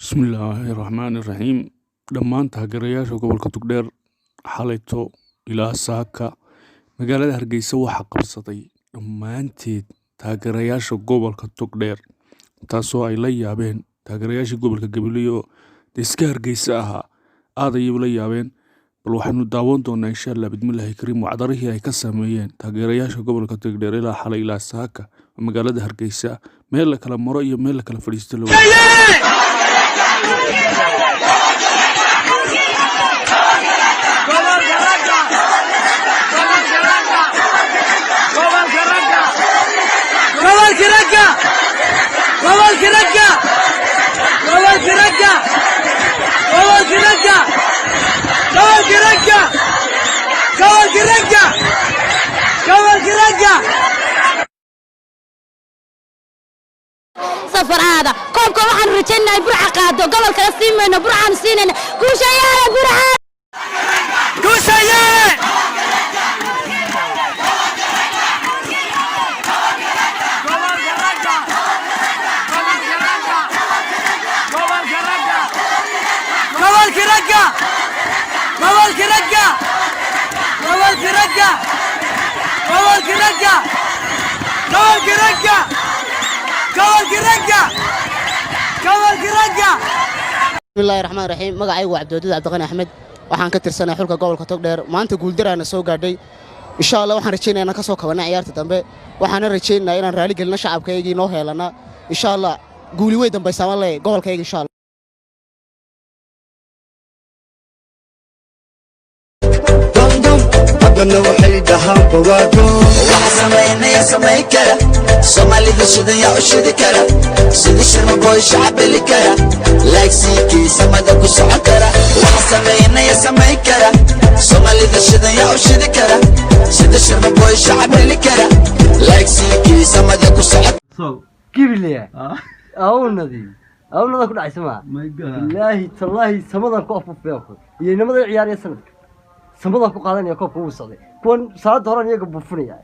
Bismillahirrahmanirrahiim. Dhammaan taageerayaasha gobolka Togdheer xalayto ilaa saaka magaalada Hargeysa waxaa qabsaday dhammaanteed taageerayaasha gobolka Togdheer taasoo ay la yaabeen taageerayaasha gobolka Gabilyo iska Hargeysa ahaa aad ayay la yaabeen bal waxaanu daawan doonaa insha Allah bidmillaahi kariim wacdarihii ay ka sameeyeen taageerayaasha gobolka Togdheer ilaa xalay ilaa saaka magaalada Hargeysa meel la kala maro iyo meel la kala fadhiisto سفر هذا كوبكم waxaan rajaynahay burca qaado gobolka siimeena burcaan siinayna guushayaale burca guushayaale بسم الله الرحمن الرحيم magacaygu Cabdulwadiid Cabdiqani Axmed waxaan ka tirsanaa xulka gobolka Togdheer maanta guul daraana soo gaadhay insha Allah waxaan rajaynayaa inaan ka soo kabanay ciyaarta dambe waxaan rajaynayaa inaan raali gelino shacabkayga noo heelana insha Allah guuli way dambaysaa leh gobolkayga insha Allah أنا وحيد هامبوغاتو وحسمينا يا سميكرا سومالي ذا شدن يا أشدكرا سيدي شرم بوي شعب اللي كرا لايك سيكي سمدا كسو عكرا وحسمينا يا سميكرا سومالي ذا شدن يا أشدكرا سيدي شرم بوي شعب اللي كرا لايك سيكي سمدا كسو عكرا كيبليا أو كل عسماء بالله تالله سمدا كوفو فيكم ينمد عيار يا سند سمدا ku qaadanaya koobka uu socday kuwan saad horan iyaga buufinaya